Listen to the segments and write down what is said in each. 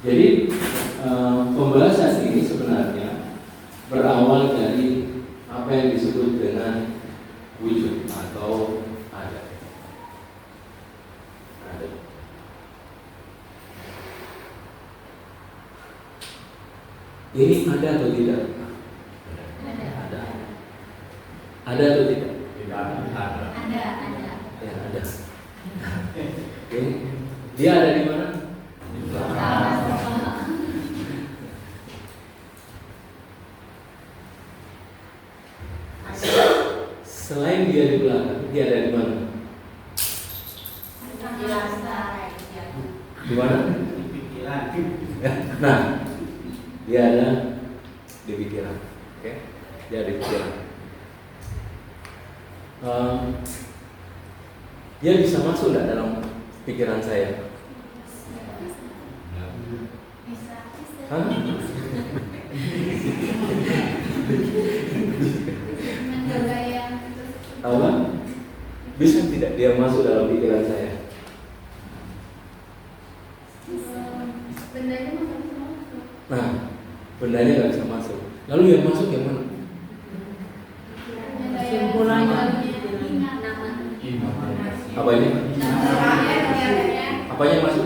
Jadi pembahasan ini sebenarnya berawal dari apa yang disebut dengan wujud atau ada. Ini ada atau tidak? Ada. Ada atau tidak? Tidak ada. Ya, ada. Oke. Dia ada di mana? Selain dia di belakang, dia ada di mana? Di mana? Di pikiran. Nah, dia ada di pikiran. Oke? Dia ada di pikiran. Dia bisa masuk nggak dalam pikiran saya? Hah? Apa? Bisa tidak dia masuk dalam pikiran saya? Nah, bendanya nggak bisa masuk. Lalu yang masuk yang mana? Apa ini? Apa yang masuk?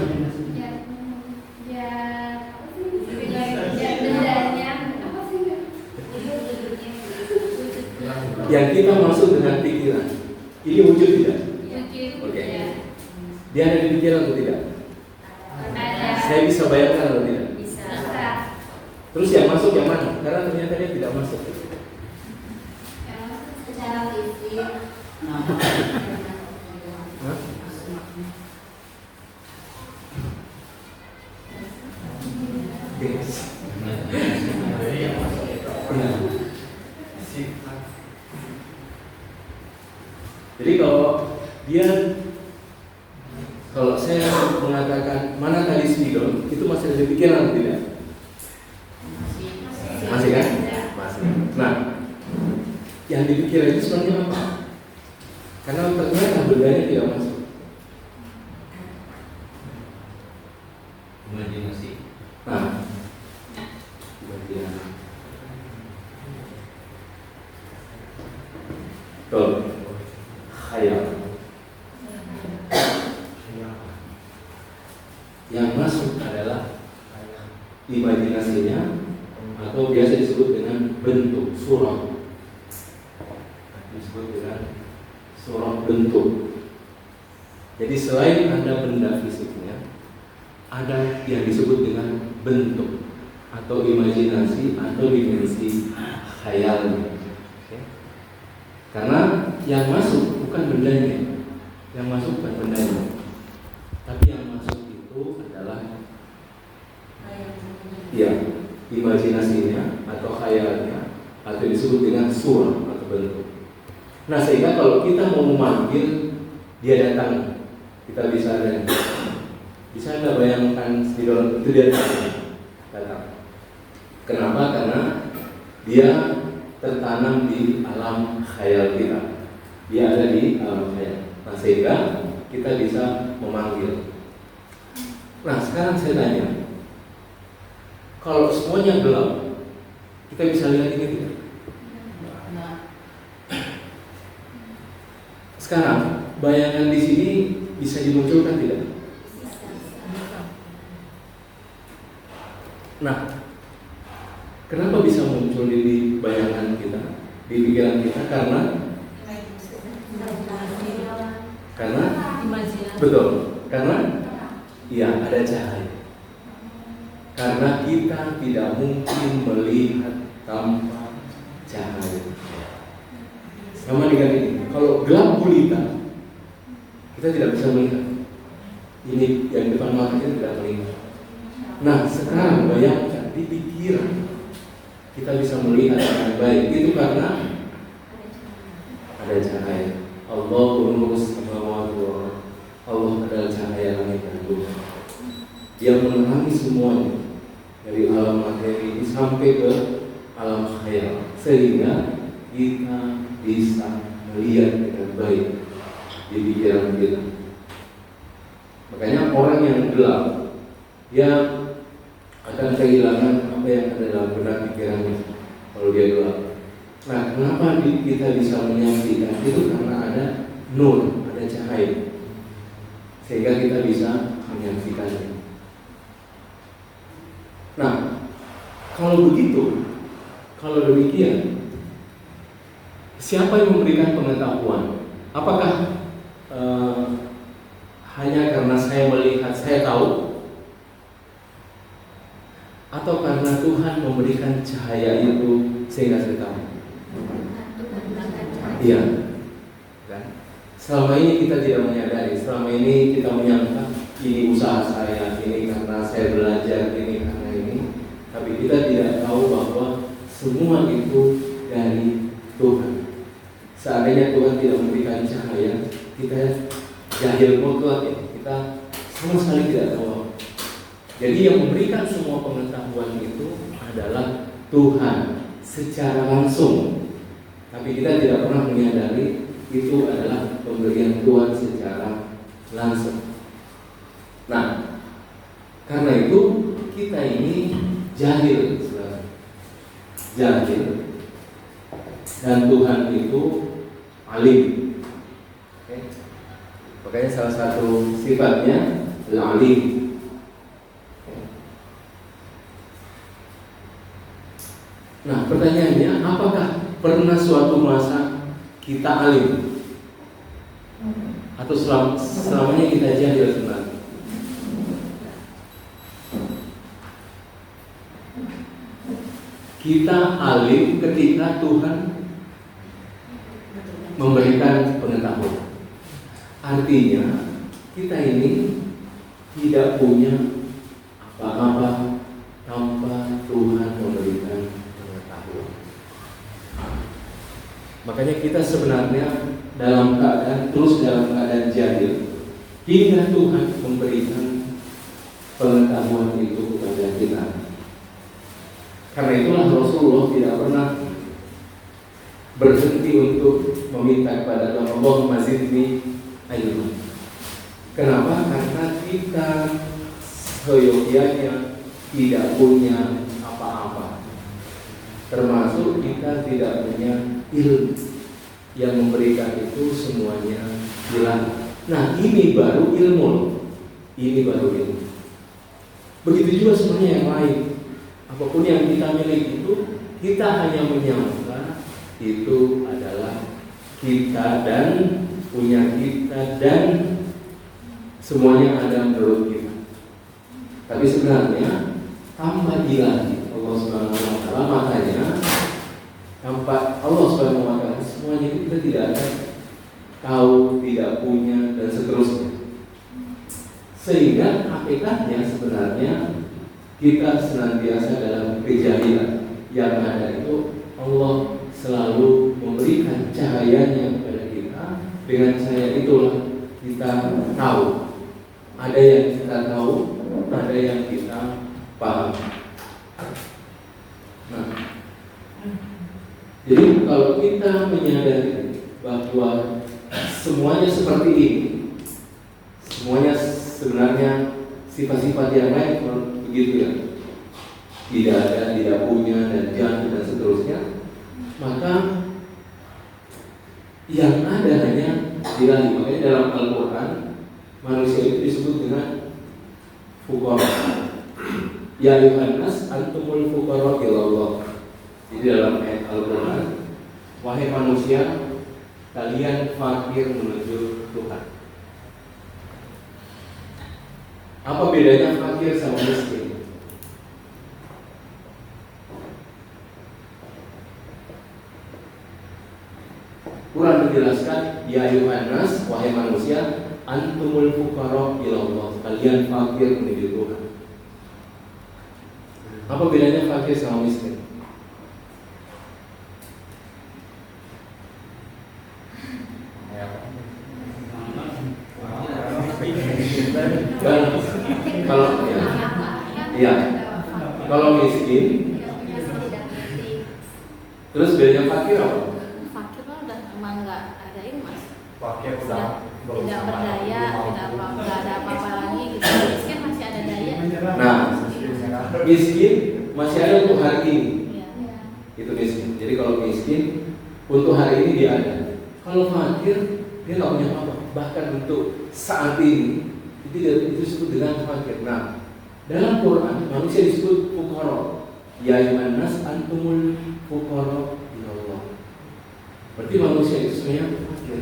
Yang kita masuk dengan pikiran. Ini wujud tidak? Oke. Dia ada di pikiran atau tidak? Saya bisa bayangkan atau tidak? Terus yang masuk yang mana? Karena ternyata dia tidak masuk. Secara fisik. Hah? Jadi kalau saya mengatakan mana tali spidol, itu masih ada di pikiran atau tidak? Masih kan? Masih. Nah, yang di pikiran itu sebenarnya apa? Karena ternyata bendanya tidak masuk. Imajinasi. Nah, imajinasi. Betul. Khayal. Yang masuk adalah imajinasinya atau biasa disebut dengan bentuk surah. Disebut dengan surah bentuk. Jadi selain ada benda fisiknya, ada yang disebut dengan bentuk atau imajinasi atau dimensi khayal. Oke. Karena yang masuk bukan bendanya, yang masuk bukan bendanya, tapi yang masuk itu adalah ya imajinasinya atau khayalnya atau disebut dengan surah atau bentuk. Nah, sehingga kalau kita mau memanggil dia datang, kita bisa nggak bayangkan spidol itu dia datang. Kenapa? Karena dia tertanam di alam khayal kita. Dia ada di alam khayal. Nah, sehingga kita bisa memanggil. Nah, sekarang saya tanya, kalau semuanya gelap, kita bisa lihat ini tidak? Sekarang bayangan di sini bisa dimunculkan tidak? Nah, kenapa bisa muncul di bayangan kita, di pikiran kita? Karena betul, karena ya ada cahaya. Karena kita tidak mungkin melihat tanpa cahaya. Sama dengan ini, kalau gelap gulita, kita tidak bisa melihat. Ini yang depan mata kita tidak melihat. Nah, sekarang bayangkan di pikiran kita bisa melihat dengan baik. Itu karena ada cahaya. Allahu nurus samawati wal ardh. Allah adalah cahaya langit dan bumi. Dia menerangi semuanya dari alam materi ini sampai ke alam khayal, sehingga kita bisa melihat dengan baik di pikiran kita. Makanya orang yang gelap, dia akan kehilangan apa yang ada dalam benak pikirannya kalau dia gelap. Nah, kenapa kita bisa menyaksikan itu? Karena ada nur, ada cahaya, sehingga kita bisa menyaksikannya. Nah, kalau begitu, kalau demikian, siapa yang memberikan pengetahuan? Apakah hanya karena saya melihat, saya tahu, atau karena Tuhan memberikan cahaya itu sehingga saya tahu? Iya, kan? Selama ini kita tidak menyadari, selama ini kita menyangka ini usaha saya, ini karena saya belajar, ini karena ini, tapi kita tidak tahu bahwa semua itu dari Tuhan. Seandainya Tuhan tidak memberikan cahaya, kita jahil mutlak ya, kita sama sekali tidak tahu. Jadi yang memberikan semua pengetahuan itu adalah Tuhan secara langsung, tapi kita tidak pernah menyadari itu adalah pemberian Tuhan secara langsung. Nah, karena itu kita ini jahil, jahil, dan Tuhan itu alim. Oke. Makanya salah satu sifatnya alim. Nah, pertanyaannya, apakah pernah suatu masa kita alim? Atau selamanya kita jahil sebenarnya? Kita alim ketika Tuhan memberikan pengetahuan. Artinya, kita ini tidak punya apa-apa tanpa Tuhan memberikan pengetahuan. Makanya kita sebenarnya dalam keadaan jahil hingga Tuhan memberikan pengetahuan itu kepada kita. Karena itulah Rasulullah tidak pernah berhenti untuk meminta kepada Tuhan, Allahumma zidni ilma. Kenapa? Karena kita seyogyanya tidak punya apa-apa, termasuk kita tidak punya ilmu. Yang memberikan itu semuanya hilang. Nah, ini baru ilmu. Ini baru ilmu. Begitu juga sebenarnya yang lain. Apapun yang kita miliki itu, kita hanya menyangka itu adalah kita dan punya kita dan semuanya ada menurut kita. Tapi sebenarnya tanpa ilahi Allah Subhanahu wa taala, makanya tanpa Allah Subhanahu wa taala semuanya itu kita tidak ada tahu, tidak punya dan seterusnya. Sehingga hakikatnya sebenarnya kita senantiasa dalam kejahilan. Yang ada itu Allah selalu memberikan cahayanya kepada kita. Dengan cahaya itulah kita tahu. Ada yang kita tahu, ada yang kita paham. Nah, jadi kalau kita menyadari bahwa semuanya seperti ini, semuanya sebenarnya sifat-sifat yang lain begitu ya, tidak ada, tidak punya, dan jatuh dan seterusnya, maka yang ada hanya ilahi. Makanya dalam Al-Quran manusia itu disebut dengan fuqara. Ya ayuhan nas antumul fuqara ilallah. Jadi dalam ayat Al-Quran, wahai manusia, kalian fakir menuju Tuhan. Apa bedanya fakir sama miskin? Quran menjelaskan, ya ayuhan nas, wahai manusia, antumul fuqara ilallah. Kalian fakir menuju Tuhan. Apa bedanya fakir sama miskin? Kalau miskin, terus bedanya fakir apa? Fakir kan udah emang nggak ada ini mas. Fakir Tidak berdaya, tidak ada apa-apa lagi gitu. Miskin masih ada daya. Nah, Miskin masih ada untuk hari ini. Iya. Itu miskin. Jadi kalau miskin untuk hari ini dia ada. Kalau fakir dia nggak punya apa-apa. Bahkan untuk saat ini itu disebut dengan fakir. Nah, dalam Quran manusia disebut fuqara. Ya ayyuhan nas antumul fuqara ila Allah. Berarti manusia itu sebenarnya fakir.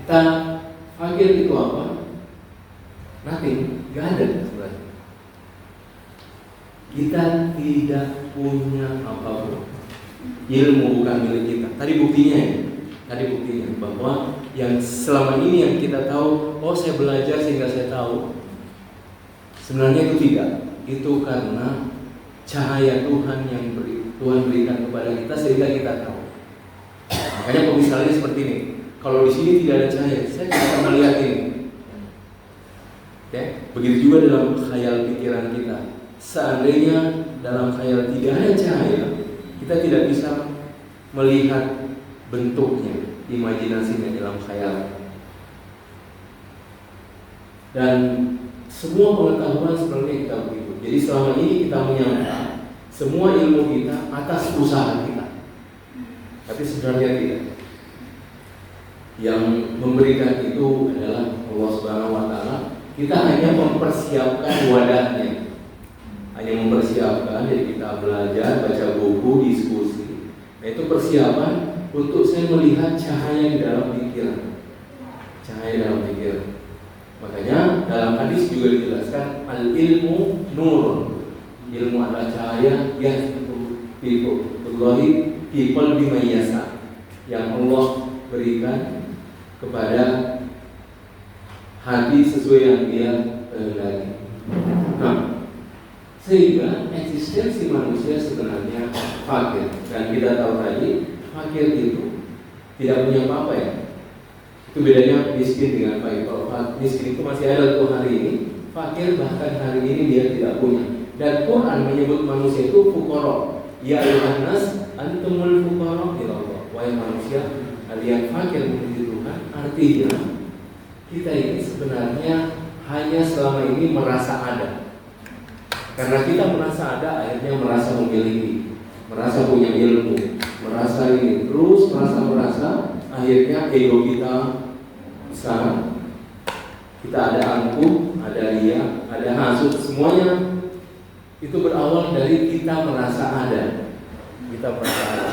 Kita fakir itu apa? Nothing, nggak ada sebenarnya. Kita tidak punya apapun. Ilmu bukan milik kita. Tadi buktinya bahwa yang selama ini yang kita tahu, oh saya belajar sehingga saya tahu. Sebenarnya itu tidak. Itu karena cahaya Tuhan yang Tuhan berikan kepada kita sehingga kita tahu. Makanya pemisalannya seperti ini. Kalau di sini tidak ada cahaya, saya tidak akan melihat ini. Oke? Begitu juga dalam khayal pikiran kita. Seandainya dalam khayal tidak ada cahaya, kita tidak bisa melihat bentuknya, imajinasinya dalam khayal. Dan semua pengetahuan sebenarnya kita begitu. Jadi selama ini kita menyangka semua ilmu kita atas usaha kita, tapi sebenarnya tidak. Yang memberikan itu adalah Allah Subhanahu Wa Taala. Kita hanya mempersiapkan wadahnya, hanya mempersiapkan. Jadi kita belajar, baca buku, diskusi. Nah itu persiapan untuk saya melihat cahaya di dalam pikiran, cahaya dalam pikiran. Makanya dalam hadis juga dijelaskan al ilmu nurun. Ilmu adalah cahaya yang people bimayasa yang Allah berikan kepada hati sesuai yang dia kehendaki. Nah, sehingga eksistensi manusia sebenarnya fakir. Dan kita tahu tadi fakir itu tidak punya apa-apa ya. Itu bedanya miskin dengan fakir. Kalau miskin itu masih ada untuk hari ini, fakir bahkan hari ini dia tidak punya. Dan Quran menyebut manusia itu fuqara. Ya ayyuhan nas antumul fuqara ila Allah. Wahai manusia, kalian fakir menuju Tuhan. Artinya kita ini sebenarnya hanya selama ini merasa ada. Karena kita merasa ada, akhirnya merasa memiliki, merasa punya ilmu, merasa ini, terus merasa, akhirnya ego kita besar. Kita ada angkuh, ada ria, ada hasut, semuanya itu berawal dari kita merasa ada. Kita merasa ada.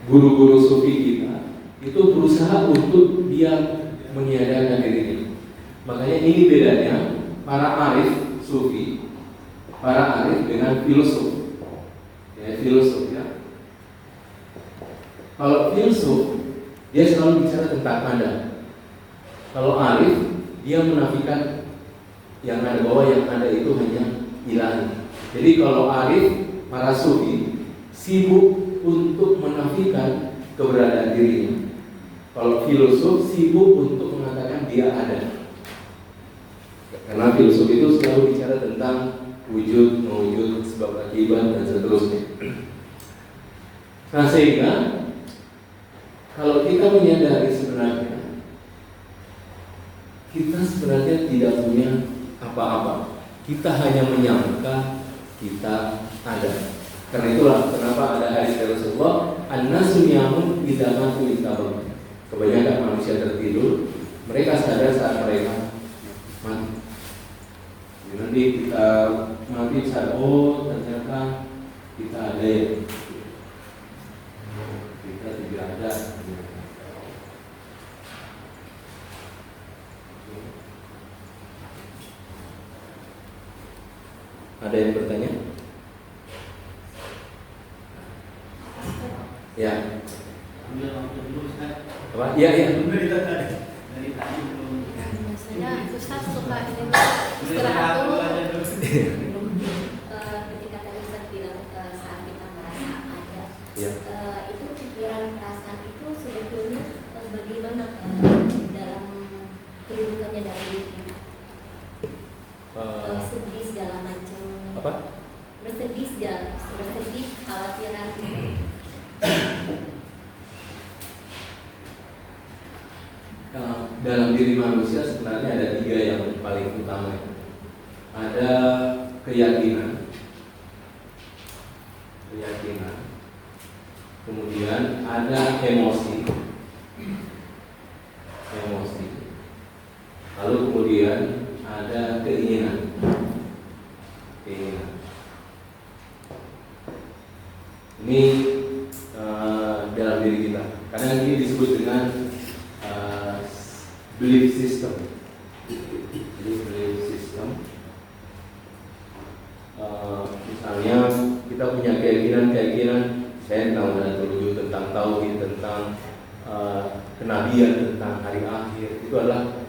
Guru-guru sufi kita itu berusaha untuk dia meniadakan dirinya. Makanya ini bedanya para arif sufi, para arif dengan filosof. Ya, filosof ya. Kalau filosof dia selalu bicara tentang ada. Kalau arif dia menafikan yang ada, bahwa yang ada itu hanya ilahi. Jadi kalau arif, para sufi sibuk untuk menafikan keberadaan dirinya. Kalau filosof sibuk untuk mengatakan dia ada. Karena filosof itu selalu bicara tentang wujud, mewujud, sebab akibat dan seterusnya. Nah sehingga kalau kita menyadari sebenarnya kita sebenarnya tidak punya apa-apa. Kita hanya menyangka kita ada. Karena itulah kenapa ada hadis dari Rasulullah, an-nasu yamun idza matu itabah. Kebanyakan manusia tertidur, mereka sadar saat mereka mati. Nanti kita mati sadar, oh ternyata kita ada ya. Kita tidak ada. Ada yang bertanya? Ya. Apa? Iya. Dari tadi belum. Biasanya Ustaz suka ini istirahat dulu. Ketika tadi Ustaz bilang saat kita merasa ada, Ya. itu pikiran perasaan itu sebetulnya bagaimana dalam kehidupannya dari diri kita? Sedih segala macam. Apa? Bersedih, khawatiran. Dalam diri manusia sebenarnya ada 3 yang paling utama. ada keyakinan, kemudian ada emosi, lalu kemudian ada keinginan. Ini dalam diri kita. Karena ini disebut dengan belief system. Jadi belief system. Misalnya kita punya keyakinan, saya tahu ada terwujud tentang tauhid, tentang kenabian, tentang hari akhir. Itu adalah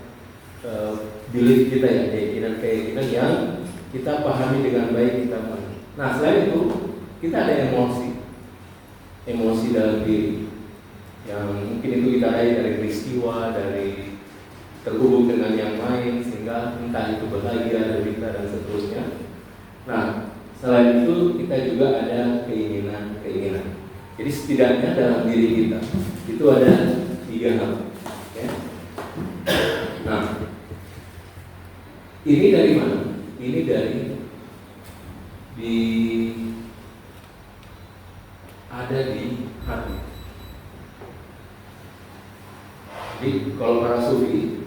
belief kita ya, keyakinan yang kita pahami dengan baik, kita pahami. Nah, selain itu kita ada emosi dalam diri yang mungkin itu kita raih dari peristiwa, dari terhubung dengan yang lain, sehingga entah itu bahagia, derita, dan seterusnya. Nah, selain itu kita juga ada keinginan. Jadi setidaknya dalam diri kita itu ada 3 hal. Okay? Nah, ini dari mana? Ini dari ada di hati. Jadi kalau para sufi,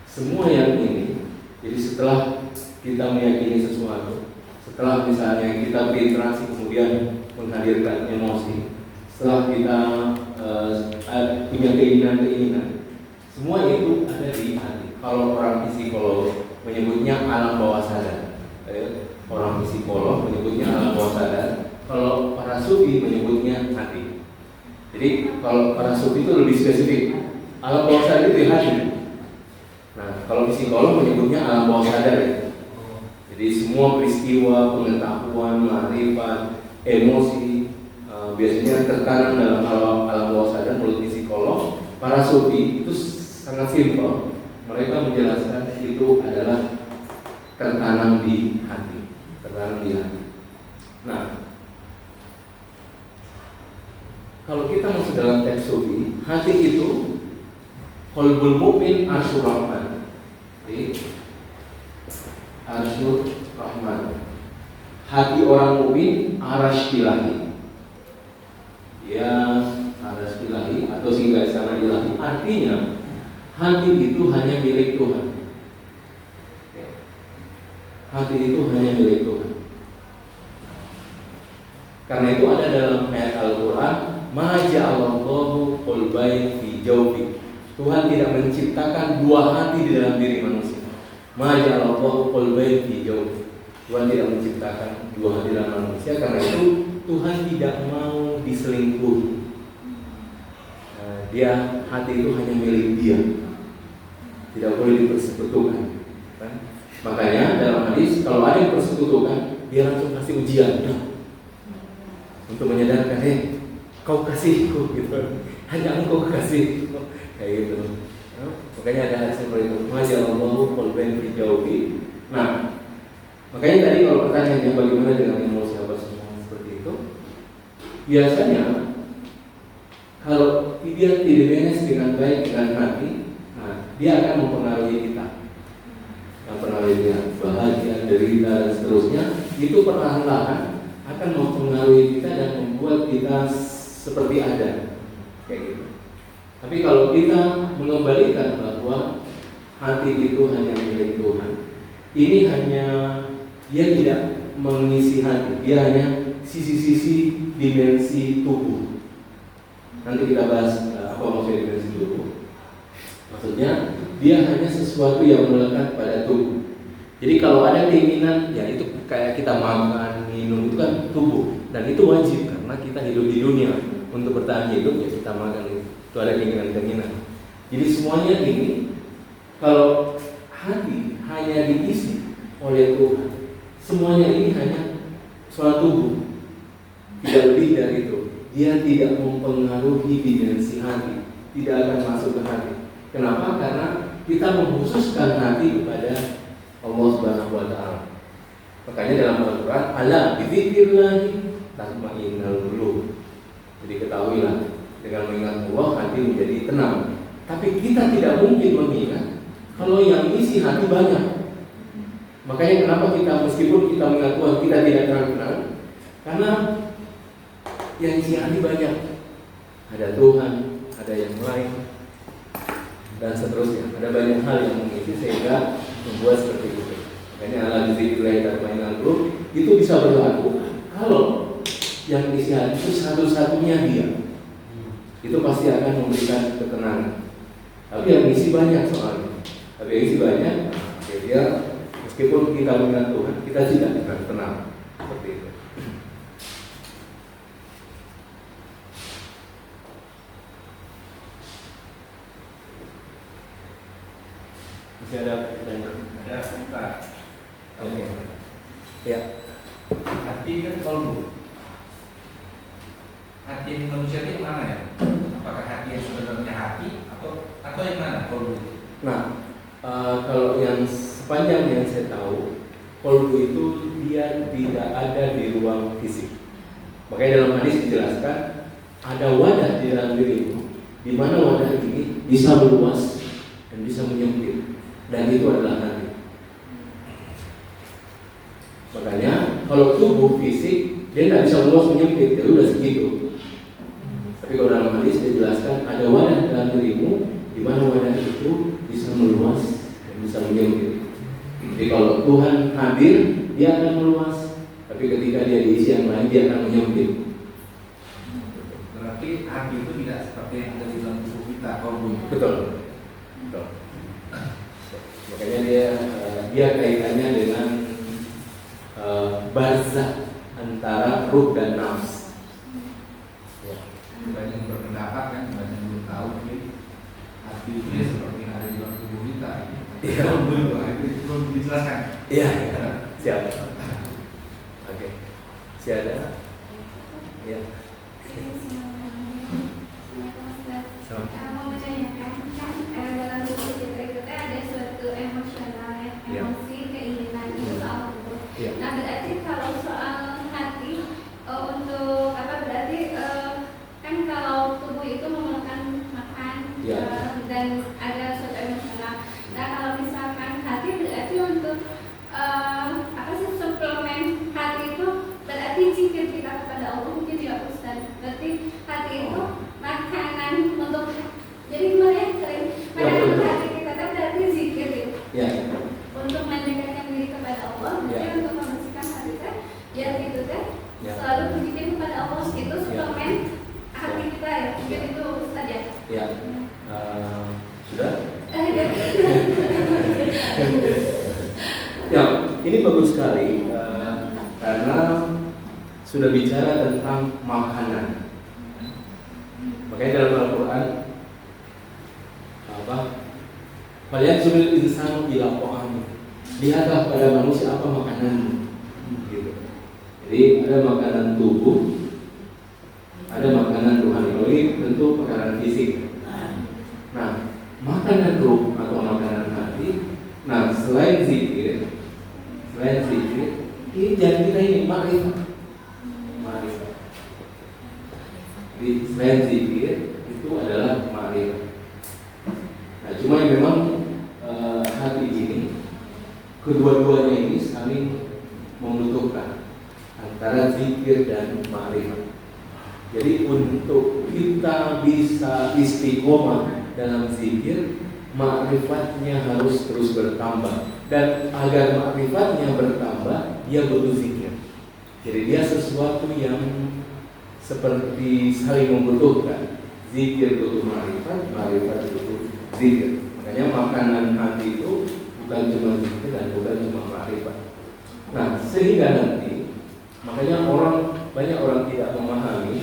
semua yang ini, jadi setelah kita meyakini sesuatu, setelah misalnya kita berinteraksi kemudian menghadirkan emosi, setelah kita punya keinginan, semua itu ada di hati. Kalau orang psikolog menyebutnya alam bawah sadar, orang psikolog menyebutnya alam bawah sadar. Kalau para sufi menyebutnya hati. Jadi kalau para sufi itu lebih spesifik, alam bawah sadar itu hati. Nah, kalau psikolog menyebutnya alam bawah sadar ya. Jadi semua peristiwa, pengetahuan, ma'rifat, emosi biasanya tertanam dalam alam bawah sadar menurut psikolog. Para sufi itu sangat simpel. Mereka menjelaskan itu adalah tertanam di hati. Nah, kalau kita masuk dalam teks sufi, hati itu qalbul mu'min arsyur rahman. Arsyur rahman. Hati orang mukmin arasy ilahi. Ya, arasy ilahi atau singgasana ilahi. Artinya hati itu hanya milik Tuhan. Hati itu hanya milik Tuhan. Karena itu ada dalam ayat Al-Quran, ma ja'alallahu qalbayn fi jawfi. Tuhan tidak menciptakan 2 hati di dalam diri manusia. Ma ja'alallahu qalbayn fi jawfi. Tuhan tidak menciptakan 2 hati dalam manusia. Karena itu Tuhan tidak mau diselingkuhi. Dia hati itu hanya milik Dia. Tidak boleh dipersekutukan. Kan? Makanya dalam hadis kalau ada yang persekutukan, dia langsung kasih ujian. Untuk menyadarkan, kau kasihku gitu, hanya engkau kasih, kayak gitu. Makanya ada hadis seperti itu. Majallahu qalbayn fi jawfi. Nah, makanya tadi kalau pertanyaannya bagaimana dengan emosi apa semua seperti itu, biasanya kalau dia tidak manage dengan baik dengan hati, nah, dia akan mempengaruhi kita. Yang pengaruhi dia bahagia, derita, dan seterusnya, itu perlahan-lahan akan mempengaruhi kita dan membuat kita seperti ada kayak gitu. Tapi kalau kita mengembalikan bahwa hati itu hanya milik Tuhan, ini hanya dia tidak mengisi hati, dia hanya sisi-sisi dimensi tubuh. Nanti kita bahas apa maksudnya dimensi tubuh. Maksudnya dia hanya sesuatu yang melekat pada tubuh. Jadi kalau ada keinginan, ya itu kayak kita makan, minum, itu kan tubuh. Dan itu wajib karena kita hidup di dunia. Untuk bertahan hidup ya kita makan itu ada keinginan-keinginan. Jadi semuanya ini kalau hati hanya diisi oleh Tuhan, semuanya ini hanya soal tubuh. Tidak lebih dari itu. Dia tidak mempengaruhi dimensi hati, tidak akan masuk ke hati. Kenapa? Karena kita mengkhususkan hati kepada Allah Subhanahu wa Ta'ala. Makanya dalam Al-Quran, ala bizikrillahi tatma'innul qulub. Jadi ketahuilah, dengan mengingat Allah hati menjadi tenang. Tapi kita tidak mungkin mengingat kalau yang isi hati banyak. Makanya kenapa kita meskipun kita mengingat Tuhan kita tidak terang-terang, karena yang isi hati banyak. Ada Tuhan, ada yang lain, dan seterusnya. Ada banyak hal yang mengisi sehingga membuat seperti itu. Makanya ala zikir dan mainan grup itu bisa berlaku kalau yang isi hati itu satu-satunya dia. Itu pasti akan memberikan ketenangan. Tapi yang isi banyak soalnya. Tapi yang isi banyak, ya dia meskipun kita mengingat Tuhan, kita tidak akan tenang seperti itu. Masih ada pertanyaan? Ada sebentar. Oke. Ya. Hati kan kolbu. Hati manusia itu mana ya? Apakah hati yang sebenarnya hati atau yang mana kolbu? Nah, kalau yang sepanjang yang saya tahu, kolbu itu dia tidak ada di ruang fisik. Makanya dalam hadis dijelaskan ada wadah di dalam dirimu, di mana wadah ini bisa meluas dan bisa menyempit, dan itu adalah hati. Makanya kalau tubuh fisik dia tidak bisa meluas menyempit, ya udah segitu. Tapi kalau dalam hadis dijelaskan ada wadah dalam dirimu, di mana wadah itu bisa meluas dan bisa menyempit. Jadi kalau Tuhan hadir, dia akan meluas. Tapi ketika dia diisi yang lain, dia akan menyempit. Berarti hati itu tidak seperti yang ada di dalam tubuh kita, kolbu. Betul. Betul. Makanya dia kaitannya dengan barzah antara ruh dan nafs. Ya. Banyak yang berpendapat kan, banyak yang belum tahu mungkin hati itu ya seperti yang ada di dalam tubuh kita. Iya. Itu belum dijelaskan. Iya. Siap. Oke. Siapa? Ya. Mau menanyakan kan dalam buku kita itu ada suatu emosional ya, emosi, keinginan itu soal itu. Ya. Nah berarti kalau soal hati untuk apa berarti kan kalau tubuh itu memerlukan makan Ya. dan ada suatu emosional. Nah kalau misalkan hati berarti untuk apa sih suplemen hati itu berarti zikir kita kepada Allah mungkin ya Ustaz. Berarti hati itu makanan untuk jadi gimana ya sering makanan untuk hati kita kan berarti zikir gitu. Ya. Untuk mendekatkan diri kepada Allah, Ya. mungkin untuk membersihkan hati kan, ya gitu kan. Ya. Selalu berzikir kepada Allah itu suplemen hati kita ya. Mungkin itu saja. Ya. Sudah? Ya, ini bagus sekali karena sudah bicara tentang makanan. Makanya dalam Al-Quran apa? Kalian sulit insan ila ta'ami. Lihatlah pada manusia apa makananmu. Gitu. Jadi ada makanan tubuh, ada makanan rohani. Kalau ini tentu makanan fisik. Nah, makanan ruh atau makanan hati. Nah, selain zikir, ini jangan kita ini ma'rifat. Jadi selain zikir itu adalah ma'rifat. Nah, cuma yang memang hati ini kedua-duanya ini saling membutuhkan antara zikir dan ma'rifat. Jadi untuk kita bisa istiqomah dalam zikir, ma'rifatnya harus terus bertambah. Dan agar ma'rifatnya bertambah, dia butuh zikir. Jadi dia sesuatu yang seperti saling membutuhkan. Zikir butuh ma'rifat, ma'rifat butuh zikir. Makanya makanan hati itu bukan cuma zikir dan bukan cuma ma'rifat. Nah, sehingga nanti makanya banyak orang tidak memahami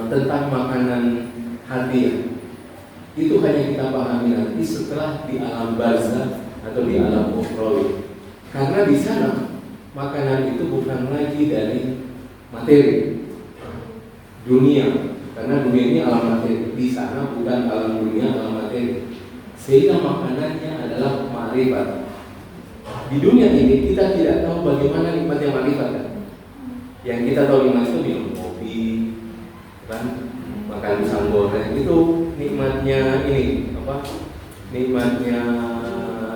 tentang makanan hati. Itu hanya kita pahami nanti setelah di alam barzah atau di alam ukhrawi. Karena di sana makanan itu bukan lagi dari materi dunia, karena dunia ini alam materi. Di sana bukan alam dunia, alam materi. Sehingga makanannya adalah ma'rifat. Di dunia ini kita tidak tahu bagaimana nikmatnya ma'rifat kan? Yang kita tahu nikmat itu minum kopi, kan? Makan pisang goreng itu nikmatnya ini apa? Nikmatnya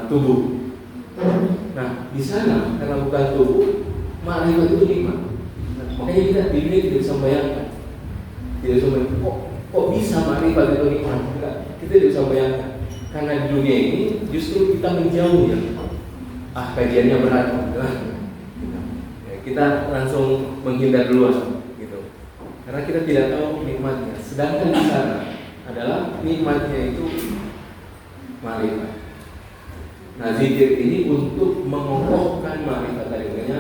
tubuh. Nah, di sana karena bukan tubuh, makrifat itu nikmat. Nah, makanya kita di dunia tidak bisa membayangkan, tidak bisa membayangkan, kok bisa makrifat itu nikmat? Kita tidak bisa membayangkan. Karena di dunia ini justru kita menjauh ya. Kajiannya berat. Kita langsung menghindar duluan gitu. Karena kita tidak tahu nikmatnya. Sedangkan di sana adalah nikmatnya itu makrifat. Nah, zikir ini untuk mengokohkan makrifat tadi, makanya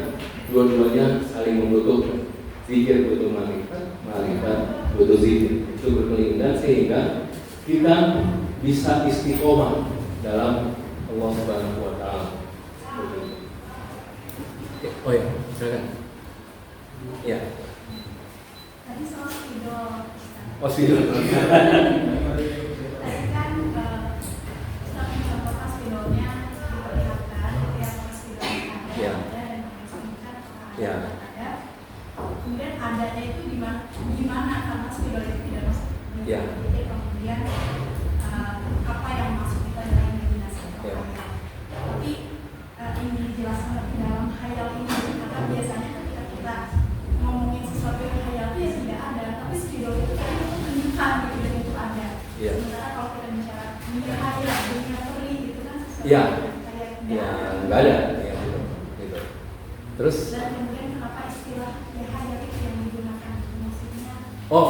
dua-duanya saling membutuhkan. Zikir butuh makrifat, makrifat butuh zikir. Itu berkelindan sehingga kita bisa istiqomah dalam Allah Subhanahu wa taala. Oh ya, silakan. Ya. Tadi soal spidol. Oh, spidol. Tadi kan kita mencontohkan spidolnya diperlihatkan yang spidolnya ada Ya. dan mengisahkan Ya. ada. Kemudian adanya itu di mana karena spidol itu tidak masuk. Ya. Jadi kemudian apa yang masuk itu adalah imajinasi. Ya. Tapi ini dijelaskan lebih dalam khayal ini karena biasanya ketika kita ngomongin sesuatu yang khayal itu ya tidak ada, tapi spidol itu kan menunjukkan gitu dan itu ada. Ya. Sementara kalau kita bicara dunia khayal, dunia peri itu kan sesuatu Ya. yang kayak Ya, nggak ada. Ya, gitu. Terus? Dan kemudian kenapa istilah ya khayal itu yang digunakan maksudnya? Oh,